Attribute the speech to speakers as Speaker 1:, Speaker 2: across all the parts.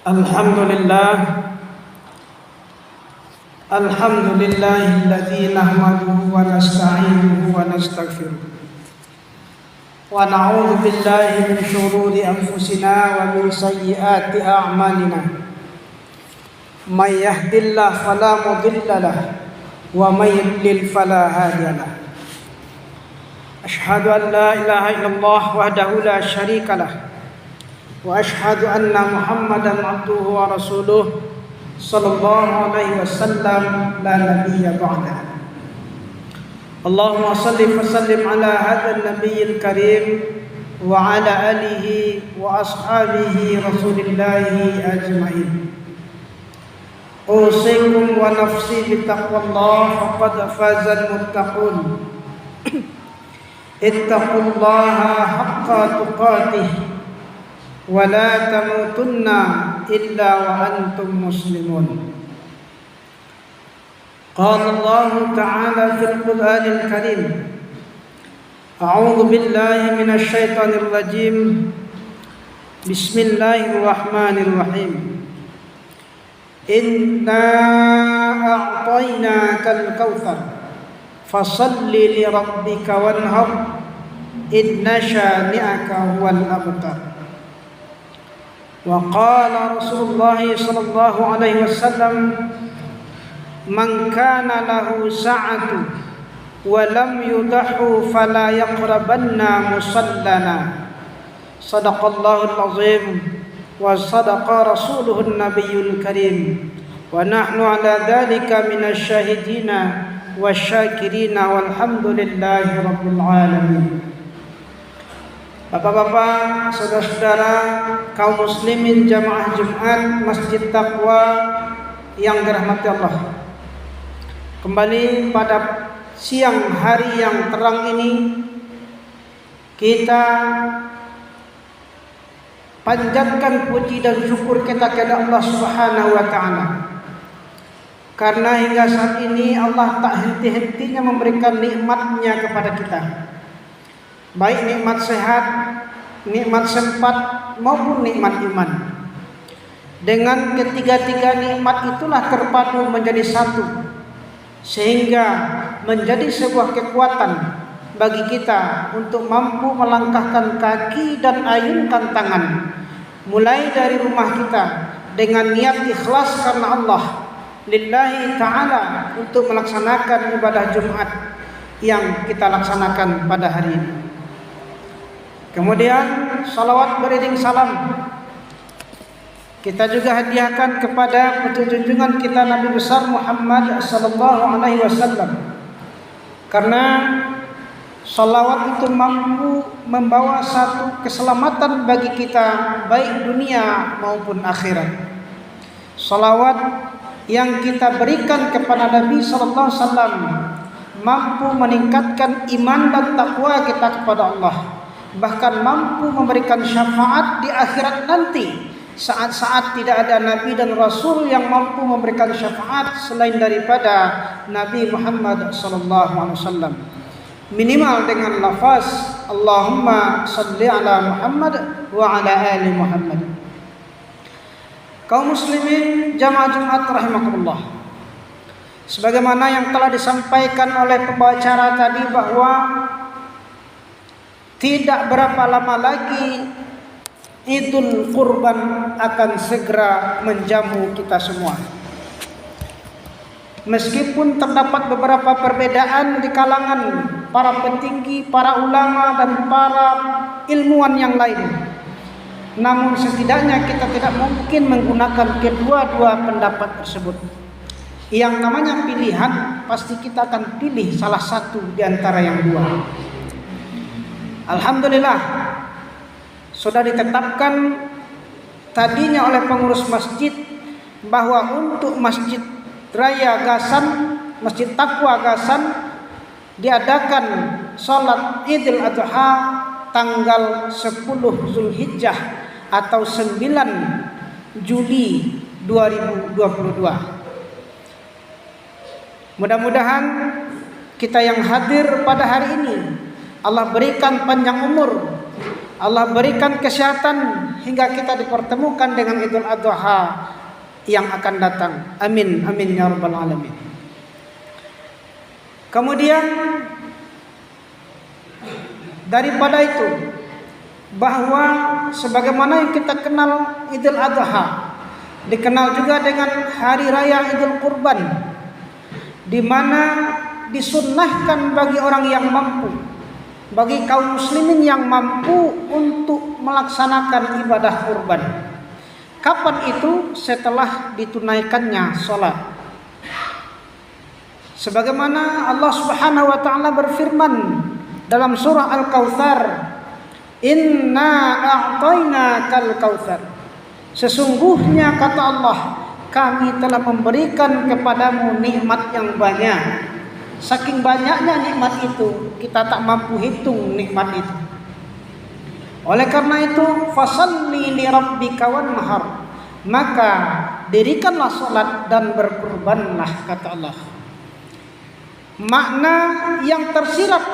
Speaker 1: Alhamdulillah Alhamdulillahilladzi nahmaduhu wa nasta'inuhu wa nastaghfiruh wa na'udzu billahi min shururi anfusina wa min sayyiati a'malina may yahdihillahu fala mudilla lahu wa may yudlil fala hadiya lahu asyhadu an la ilaha illallah wahdahu la syarika lahu wa asyhadu anna Muhammadan abduhu wa rasuluh sallallahu alaihi wasallam la nabiyya ba'da. Allahumma shalli wa sallim ala hadzal nabiyil karim wa ala alihi wa ashabihi rasulillahi ajmain. Usikum wa nafsi bittaqwallah faqad fazal muttaqun. Ittaqullaha haqqa tuqatih wa la tamutunna illa wa antum muslimun. Qala Allah Ta'ala fil Qur'anil Karim, A'udzu billahi minasy syaithanir rajim. Bismillahirrahmanirrahim. Inna a'tainakal kautsar fashalli li rabbika wanhar inna syani'aka huwal abtar. Wa qala Rasulullah sallallahu alaihi wasallam, man kana lahu sa'atu wa lam yudahu fala yaqrabanna musallana. Sadaqallahul azim wa sadaqa rasuluhun nabiyyul karim wa nahnu ala dzalika minasy syahidina wasyakirina walhamdulillahi rabbil alamin. Bapak-bapak, saudara-saudara, kaum muslimin jamaah Jumat Masjid Taqwa yang dirahmati Allah. Kembali pada siang hari yang terang ini, kita panjatkan puji dan syukur kita kepada Allah Subhanahu wa taala. Karena hingga saat ini Allah tak henti-hentinya memberikan nikmat-Nya kepada kita. Baik nikmat sehat, nikmat sempat maupun nikmat iman. Dengan ketiga-tiga nikmat itulah terpadu menjadi satu, sehingga menjadi sebuah kekuatan bagi kita untuk mampu melangkahkan kaki dan ayunkan tangan, mulai dari rumah kita dengan niat ikhlas karena Allah lillahi ta'ala untuk melaksanakan ibadah Jumat yang kita laksanakan pada hari ini. Kemudian salawat beriring salam kita juga hadiahkan kepada junjungan kita Nabi besar Muhammad sallallahu alaihi wasallam. Karena salawat itu mampu membawa satu keselamatan bagi kita baik dunia maupun akhirat. Salawat yang kita berikan kepada Nabi sallallahu alaihi wasallam mampu meningkatkan iman dan takwa kita kepada Allah. Bahkan mampu memberikan syafaat di akhirat nanti, saat-saat tidak ada Nabi dan Rasul yang mampu memberikan syafaat selain daripada Nabi Muhammad SAW. Minimal dengan lafaz Allahumma salli ala Muhammad wa ala ali Muhammad. Kaum muslimin jamaah Jumat rahimakumullah, sebagaimana yang telah disampaikan oleh pembawa acara tadi bahwa tidak berapa lama lagi Idul Kurban akan segera menjamu kita semua. Meskipun terdapat beberapa perbedaan di kalangan para petinggi, para ulama dan para ilmuwan yang lain, namun setidaknya kita tidak mungkin menggunakan kedua-dua pendapat tersebut. Yang namanya pilihan, pasti kita akan pilih salah satu di antara yang dua. Alhamdulillah, sudah ditetapkan tadinya oleh pengurus masjid bahwa untuk Masjid Raya Gasan, Masjid Taqwa Gasan, diadakan sholat Idul Adha tanggal 10 Zulhijjah atau 9 Juli 2022. Mudah-mudahan kita yang hadir pada hari ini Allah berikan panjang umur, Allah berikan kesehatan hingga kita dipertemukan dengan Idul Adha yang akan datang. Amin, amin ya rabbal alamin. Kemudian daripada itu, bahwa sebagaimana yang kita kenal Idul Adha, dikenal juga dengan hari raya Idul Kurban, di mana disunnahkan bagi orang yang mampu, bagi kaum muslimin yang mampu untuk melaksanakan ibadah kurban. Kapan itu? Setelah ditunaikannya salat. Sebagaimana Allah Subhanahu wa taala berfirman dalam surah Al-Kautsar, "Inna a'tainakal kautsar." Sesungguhnya kata Allah, kami telah memberikan kepadamu nikmat yang banyak. Saking banyaknya nikmat itu, kita tak mampu hitung nikmat itu. Oleh karena itu, fasalli li rabbika wanhar, maka dirikanlah salat dan berkurbanlah, kata Allah. Makna yang tersirat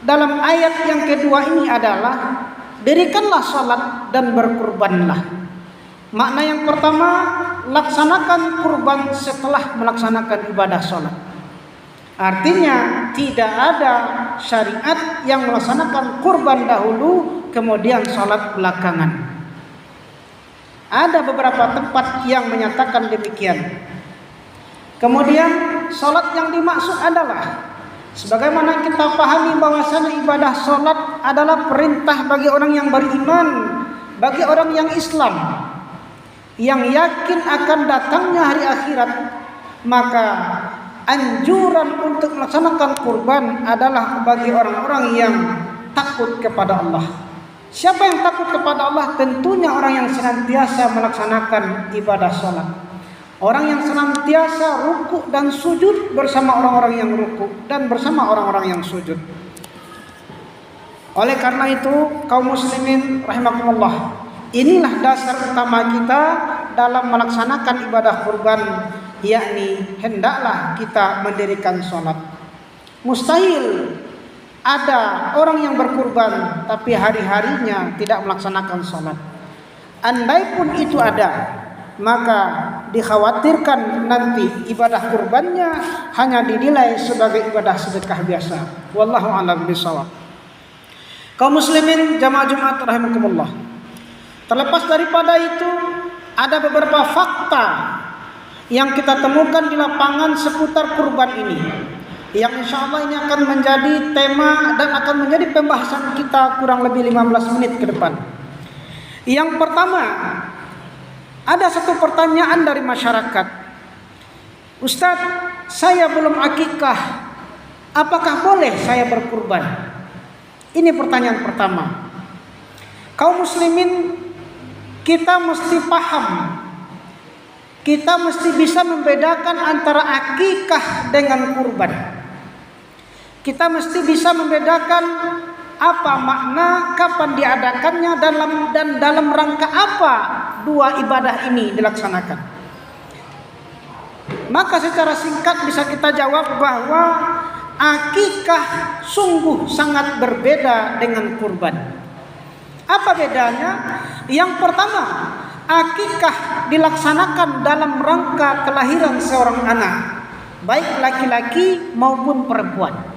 Speaker 1: dalam ayat yang kedua ini adalah dirikanlah salat dan berkurbanlah. Makna yang pertama, laksanakan kurban setelah melaksanakan ibadah salat. Artinya tidak ada syariat yang melaksanakan kurban dahulu kemudian salat belakangan. Ada beberapa tempat yang menyatakan demikian. Kemudian salat yang dimaksud adalah sebagaimana kita pahami bahwasanya ibadah salat adalah perintah bagi orang yang beriman, bagi orang yang Islam, yang yakin akan datangnya hari akhirat, maka anjuran untuk melaksanakan kurban adalah bagi orang-orang yang takut kepada Allah. Siapa yang takut kepada Allah? Tentunya orang yang senantiasa melaksanakan ibadah salat. Orang yang senantiasa rukuk dan sujud bersama orang-orang yang rukuk dan bersama orang-orang yang sujud. Oleh karena itu, kaum muslimin rahimakumullah, inilah dasar utama kita dalam melaksanakan ibadah kurban, yakni hendaklah kita mendirikan salat. Mustahil ada orang yang berkurban tapi hari-harinya tidak melaksanakan salat. Andai pun itu ada, maka dikhawatirkan nanti ibadah kurbannya hanya dinilai sebagai ibadah sedekah biasa. Wallahu a'lam bishawab. Kaum muslimin jamaah Jumat rahimakumullah, terlepas daripada itu, ada beberapa fakta yang kita temukan di lapangan seputar kurban ini, yang insya Allah ini akan menjadi tema dan akan menjadi pembahasan kita kurang lebih 15 menit ke depan. Yang pertama, ada satu pertanyaan dari masyarakat. Ustadz, saya belum akikah, apakah boleh saya berkurban? Ini pertanyaan pertama. Kaum muslimin, kita mesti paham, kita mesti bisa membedakan antara akikah dengan kurban. Kita mesti bisa membedakan apa makna, kapan diadakannya, dan dalam rangka apa dua ibadah ini dilaksanakan. Maka secara singkat bisa kita jawab bahwa akikah sungguh sangat berbeda dengan kurban. Apa bedanya? Yang pertama, akikah dilaksanakan dalam rangka kelahiran seorang anak, baik laki-laki maupun perempuan.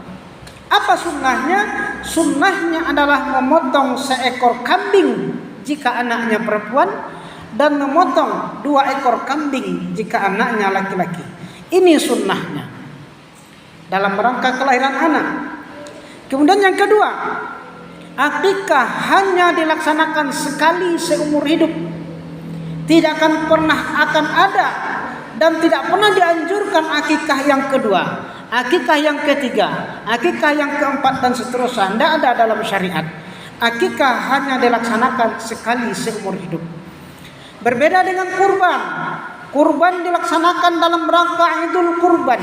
Speaker 1: Apa sunnahnya? Sunnahnya adalah memotong seekor kambing jika anaknya perempuan dan memotong 2 ekor kambing jika anaknya laki-laki. Ini sunnahnya dalam rangka kelahiran anak. Kemudian yang kedua, akikah hanya dilaksanakan sekali seumur hidup. Tidak akan pernah akan ada dan tidak pernah dianjurkan akikah yang kedua, akikah yang ketiga, akikah yang keempat dan seterusnya. Tidak ada dalam syariat. Akikah hanya dilaksanakan sekali seumur hidup. Berbeda dengan kurban. Kurban dilaksanakan dalam rangka Idul Kurban,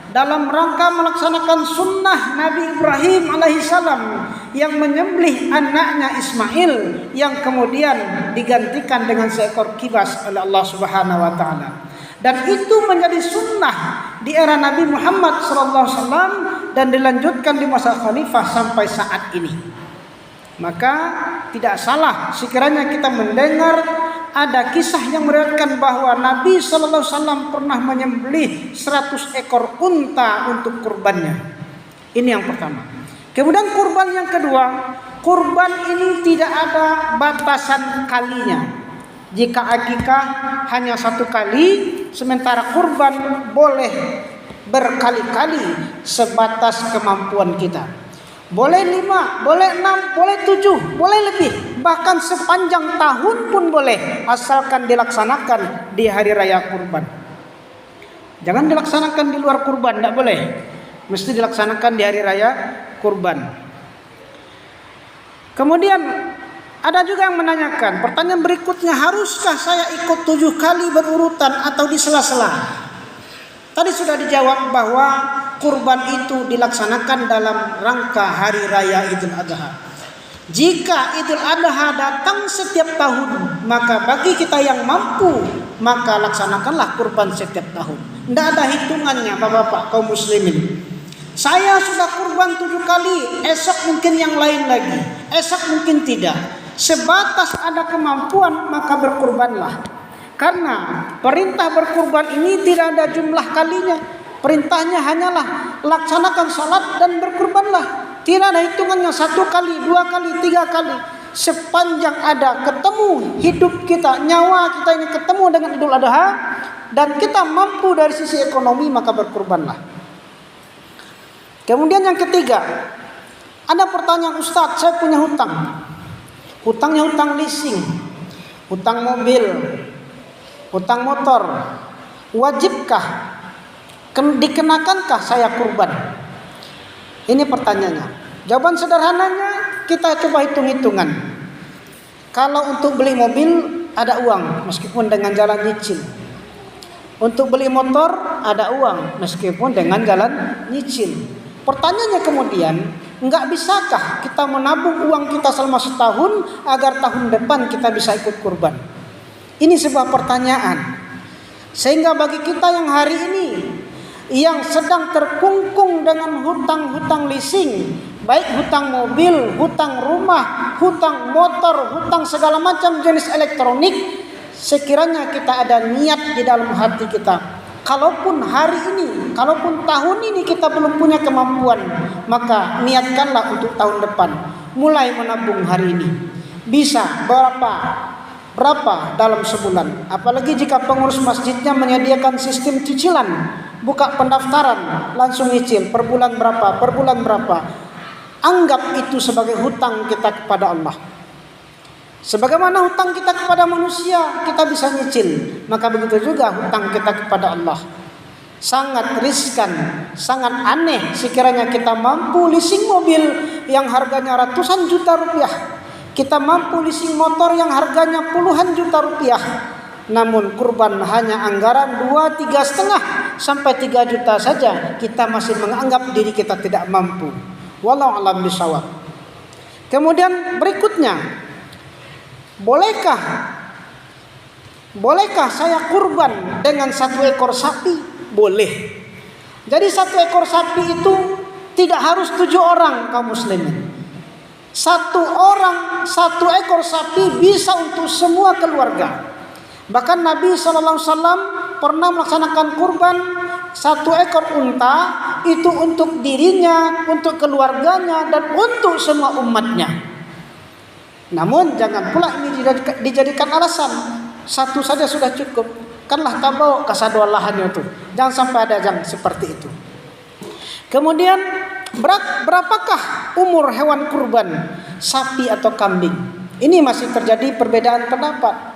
Speaker 1: dalam rangka melaksanakan sunnah Nabi Ibrahim alaihissalam yang menyembelih anaknya Ismail, yang kemudian digantikan dengan seekor kibas oleh Allah Subhanahu wa taala. Dan itu menjadi sunnah di era Nabi Muhammad SAW dan dilanjutkan di masa khalifah sampai saat ini. Maka tidak salah sekiranya kita mendengar ada kisah yang meriwayatkan bahwa Nabi sallallahu alaihi wasallam pernah menyembelih 100 ekor unta untuk kurbannya. Ini yang pertama. Kemudian kurban yang kedua, kurban ini tidak ada batasan kalinya. Jika akikah hanya 1 kali, sementara kurban boleh berkali-kali sebatas kemampuan kita. Boleh 5, boleh 6, boleh 7, boleh lebih. Bahkan sepanjang tahun pun boleh, asalkan dilaksanakan di hari raya kurban. Jangan dilaksanakan di luar kurban, tidak boleh. Mesti dilaksanakan di hari raya kurban. Kemudian ada juga yang menanyakan, pertanyaan berikutnya, haruskah saya ikut 7 kali berurutan atau di sela-sela? Tadi sudah dijawab bahwa kurban itu dilaksanakan dalam rangka hari raya Idul Adha. Jika Idul Adha datang setiap tahun, maka bagi kita yang mampu, maka laksanakanlah kurban setiap tahun. Tidak ada hitungannya Bapak-bapak kaum muslimin. Saya sudah kurban 7 kali, esok mungkin yang lain lagi, esok mungkin tidak. Sebatas ada kemampuan maka berkurbanlah. Karena perintah berkurban ini tidak ada jumlah kalinya. Perintahnya hanyalah laksanakan salat dan berkurbanlah. Tidak ada hitungannya 1 kali, 2 kali, 3 kali. Sepanjang ada ketemu hidup kita, nyawa kita ini ketemu dengan Idul Adha dan kita mampu dari sisi ekonomi, maka berkurbanlah. Kemudian yang ketiga, ada pertanyaan, Ustadz, saya punya hutang. Hutangnya hutang leasing, hutang mobil, hutang motor. Wajibkah, dikenakankah saya kurban? Ini pertanyaannya. Jawaban sederhananya kita coba hitung-hitungan. Kalau untuk beli mobil ada uang meskipun dengan jalan nyicil. Untuk beli motor ada uang meskipun dengan jalan nyicil. Pertanyaannya kemudian, enggak bisakah kita menabung uang kita selama setahun agar tahun depan kita bisa ikut kurban? Ini sebuah pertanyaan. Sehingga bagi kita yang hari ini yang sedang terkungkung dengan hutang-hutang leasing, baik hutang mobil, hutang rumah, hutang motor, hutang segala macam jenis elektronik, sekiranya kita ada niat di dalam hati kita, kalaupun hari ini, kalaupun tahun ini kita belum punya kemampuan, maka niatkanlah untuk tahun depan, mulai menabung hari ini. Bisa berapa dalam sebulan? Apalagi jika pengurus masjidnya menyediakan sistem cicilan, buka pendaftaran, langsung nyicil per bulan berapa. Anggap itu sebagai hutang kita kepada Allah. Sebagaimana hutang kita kepada manusia kita bisa nyicil, maka begitu juga hutang kita kepada Allah. Sangat riskan, sangat aneh sekiranya kita mampu leasing mobil yang harganya ratusan juta rupiah, kita mampu leasing motor yang harganya puluhan juta rupiah, namun kurban hanya anggaran 2-3,5 sampai 3 juta saja, kita masih menganggap diri kita tidak mampu. Wallahu a'lam bishawab. Kemudian berikutnya, bolehkah saya kurban dengan 1 ekor sapi? Boleh. Jadi 1 ekor sapi itu tidak harus 7 orang kaum muslimin. 1 orang 1 ekor sapi bisa untuk semua keluarga. Bahkan Nabi SAW pernah melaksanakan kurban 1 ekor unta itu untuk dirinya, untuk keluarganya, dan untuk semua umatnya. Namun jangan pula ini dijadikan alasan, 1 saja sudah cukup, kanlah tabau kasadua lahannya itu. Jangan sampai ada yang seperti itu. Kemudian berapakah umur hewan kurban, sapi atau kambing? Ini masih terjadi perbedaan pendapat.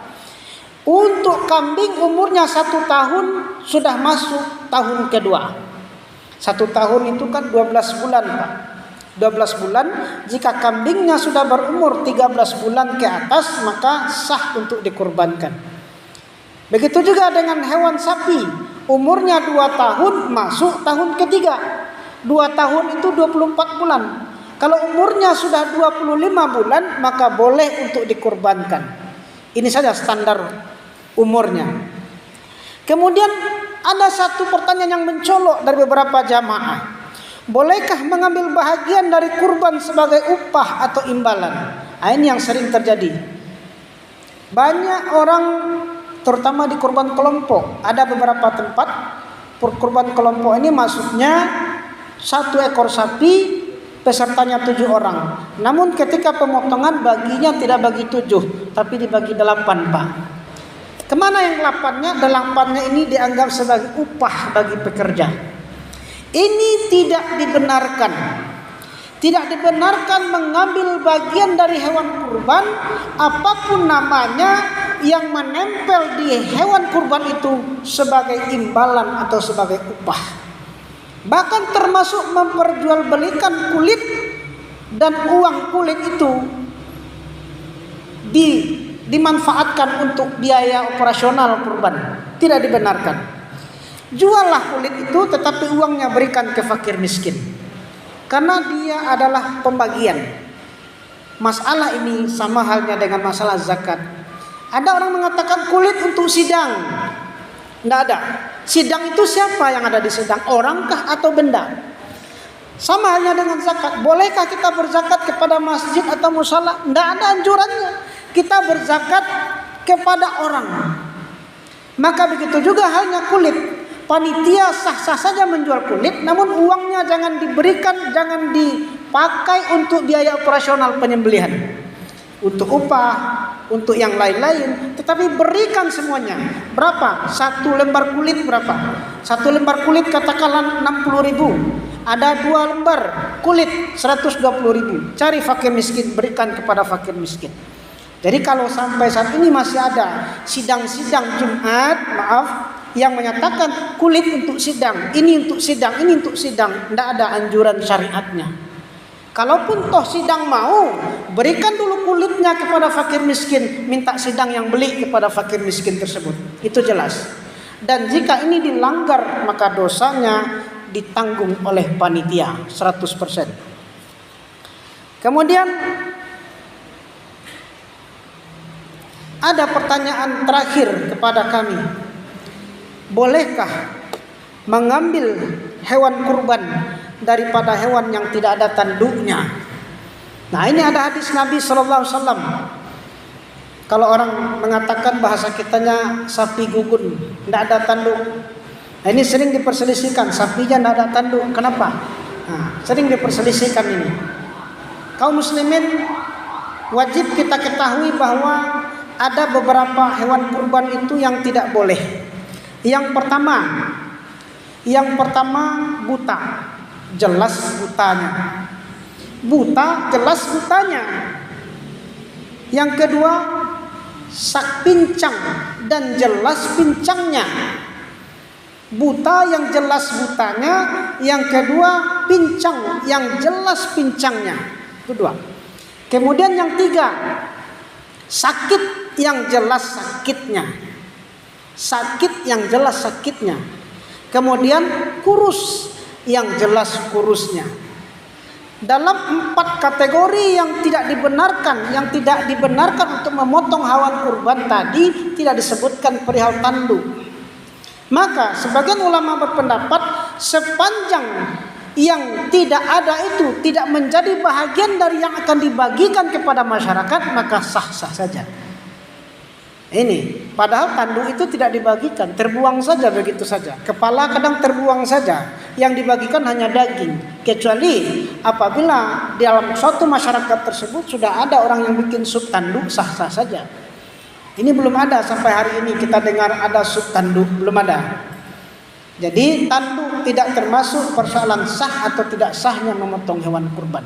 Speaker 1: Untuk kambing umurnya 1 tahun sudah masuk tahun kedua. 1 tahun itu kan 12 bulan Pak. 12 bulan, jika kambingnya sudah berumur 13 bulan ke atas, maka sah untuk dikurbankan. Begitu juga dengan hewan sapi, umurnya 2 tahun masuk tahun ketiga. 2 tahun itu 24 bulan. Kalau umurnya sudah 25 bulan, maka boleh untuk dikurbankan. Ini saja standar umurnya. Kemudian ada satu pertanyaan yang mencolok dari beberapa jamaah. Bolehkah mengambil bahagian dari kurban sebagai upah atau imbalan? Nah, ini yang sering terjadi. Banyak orang, terutama di kurban kelompok, ada beberapa tempat kurban kelompok ini maksudnya 1 ekor sapi, pesertanya 7 orang. Namun ketika pemotongan baginya tidak bagi 7, tapi dibagi 8, Pak. Kemana yang 8-nya? 8-nya ini dianggap sebagai upah bagi pekerja. Ini tidak dibenarkan. Tidak dibenarkan mengambil bagian dari hewan kurban, apapun namanya, yang menempel di hewan kurban itu sebagai imbalan atau sebagai upah. Bahkan termasuk memperjualbelikan kulit dan uang kulit itu dimanfaatkan untuk biaya operasional kurban. Tidak dibenarkan. Juallah kulit itu, tetapi uangnya berikan ke fakir miskin, karena dia adalah pembagian. Masalah ini sama halnya dengan masalah zakat. Ada orang mengatakan kulit untuk sidang. Tidak ada. Sidang itu siapa yang ada di sidang? Orangkah atau benda? Sama halnya dengan zakat. Bolehkah kita berzakat kepada masjid atau musala? Tidak ada anjurannya. Kita berzakat kepada orang. Maka begitu juga halnya kulit. Panitia sah-sah saja menjual kulit, namun uangnya jangan diberikan, jangan dipakai untuk biaya operasional penyembelihan, untuk upah, untuk yang lain-lain, tetapi berikan semuanya. Berapa? 1 lembar kulit berapa? 1 lembar kulit katakanlah 60.000. Ada 2 lembar kulit 120.000. Cari fakir miskin, berikan kepada fakir miskin. Jadi kalau sampai saat ini masih ada sidang-sidang Jumat, yang menyatakan kulit untuk sidang, ini untuk sidang, ini untuk sidang, tidak ada anjuran syariatnya. Kalaupun toh sidang mau, berikan dulu kulitnya kepada fakir miskin, minta sidang yang beli kepada fakir miskin tersebut. Itu jelas. Dan jika ini dilanggar, maka dosanya ditanggung oleh panitia 100%. Kemudian ada pertanyaan terakhir kepada kami. Bolehkah mengambil hewan kurban daripada hewan yang tidak ada tanduknya? Nah, ini ada hadis Nabi SAW. Kalau orang mengatakan bahasa kitanya sapi gugun, tidak ada tanduk. Nah, ini sering diperselisihkan, sapinya tidak ada tanduk. Kenapa? Nah, sering diperselisihkan ini. Kaum muslimin wajib kita ketahui bahwa ada beberapa hewan kurban itu yang tidak boleh. Yang pertama buta, jelas butanya. Buta, jelas butanya. Yang kedua sak pincang dan jelas pincangnya. Buta yang jelas butanya, yang kedua pincang yang jelas pincangnya. Itu 2. Kemudian yang 3, sakit yang jelas sakitnya. Sakit yang jelas sakitnya. Kemudian kurus yang jelas kurusnya. Dalam 4 kategori yang tidak dibenarkan untuk memotong hewan kurban tadi, tidak disebutkan perihal tanduk. Maka sebagian ulama berpendapat sepanjang yang tidak ada itu tidak menjadi bahagian dari yang akan dibagikan kepada masyarakat, maka sah-sah saja. Ini padahal tanduk itu tidak dibagikan, terbuang saja begitu saja. Kepala kadang terbuang saja. Yang dibagikan hanya daging. Kecuali apabila di dalam suatu masyarakat tersebut sudah ada orang yang bikin sup tanduk, sah-sah saja. Ini belum ada sampai hari ini kita dengar ada sup tanduk, belum ada. Jadi tanduk tidak termasuk persoalan sah atau tidak sahnya memotong hewan kurban.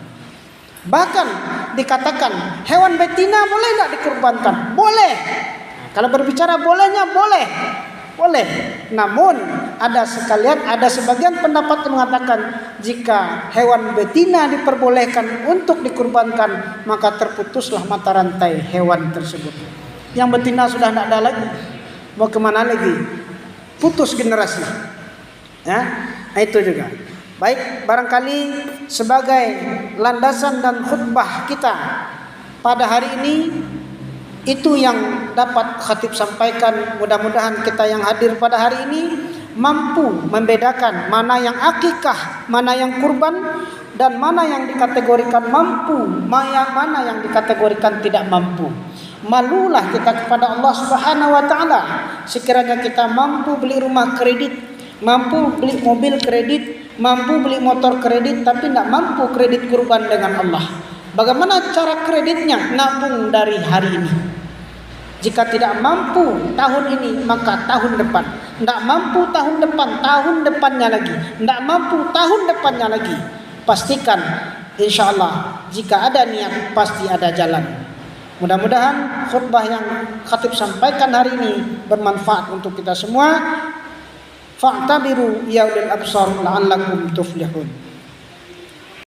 Speaker 1: Bahkan dikatakan hewan betina boleh tidak dikurbankan? Boleh. Kalau berbicara bolehnya boleh. Namun ada sebagian pendapat yang mengatakan jika hewan betina diperbolehkan untuk dikurbankan, maka terputuslah mata rantai hewan tersebut. Yang betina sudah tidak ada lagi, mau kemana lagi? Putus generasi. Ya, nah itu juga. Baik, barangkali sebagai landasan dan khutbah kita pada hari ini, itu yang dapat khatib sampaikan. Mudah-mudahan kita yang hadir pada hari ini mampu membedakan mana yang akikah, mana yang kurban, dan mana yang dikategorikan mampu, mana yang dikategorikan tidak mampu. Malulah kita kepada Allah Subhanahu wa taala sekiranya kita mampu beli rumah kredit, mampu beli mobil kredit, mampu beli motor kredit, tapi tidak mampu kredit kurban dengan Allah. Bagaimana cara kreditnya? Nabung dari hari ini. Jika tidak mampu tahun ini, maka tahun depan. Tidak mampu tahun depan, tahun depannya lagi. Tidak mampu tahun depannya lagi. Pastikan, insya Allah, jika ada niat, pasti ada jalan. Mudah-mudahan khutbah yang khatib sampaikan hari ini bermanfaat untuk kita semua. Fa'tabiru ya ulil absar la'allakum tuflihun.